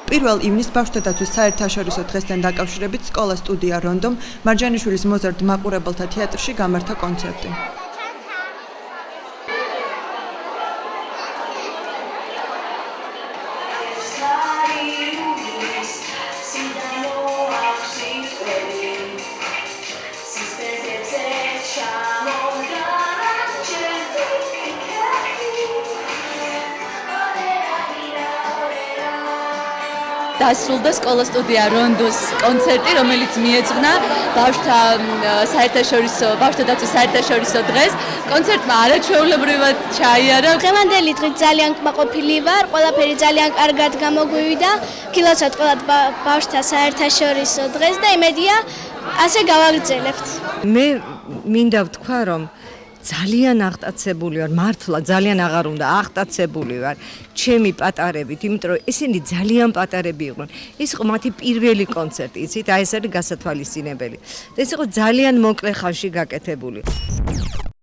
1 ივნის ბავშვთა დაცვის საერთაშორისო დღესთან დაკავშირებით სკოლა სტუდია რონდომ მარჯანიშვილის მოზარდ მაყურებელთა თეატრში გამართა კონცერტი. დასრულდა სკოლა სტუდია რონდოს კონცერტი, რომელიც მიეძღვნა ბავშვთა დაცვის საერთაშორისო დღეს. კონცერტმა არაჩვეულებრივად ჩაიარა. დღევანდელი დღით ძალიან კმაყოფილი ვარ, ყველაფერი ძალიან კარგად გამოგვივიდა. გილოცავთ ყველა ბავშვთა საერთაშორისო დღეს და იმედია ასე გავაგრძელებთ. მე მინდა ვთქვა, რომ ძალიან აღტაცებული ვარ, მართლა ძალიან აღარ უნდა აღტაცებული ვარ ჩემი პატარებით, იმიტომ რომ ესენი ძალიან პატარები იყვნენ. ეს იყო მათი პირველი კონცერტი, იცით, აი ეს არის გასათვალისწინებელი. ეს იყო ძალიან მოკლე ხანში გაკეთებული.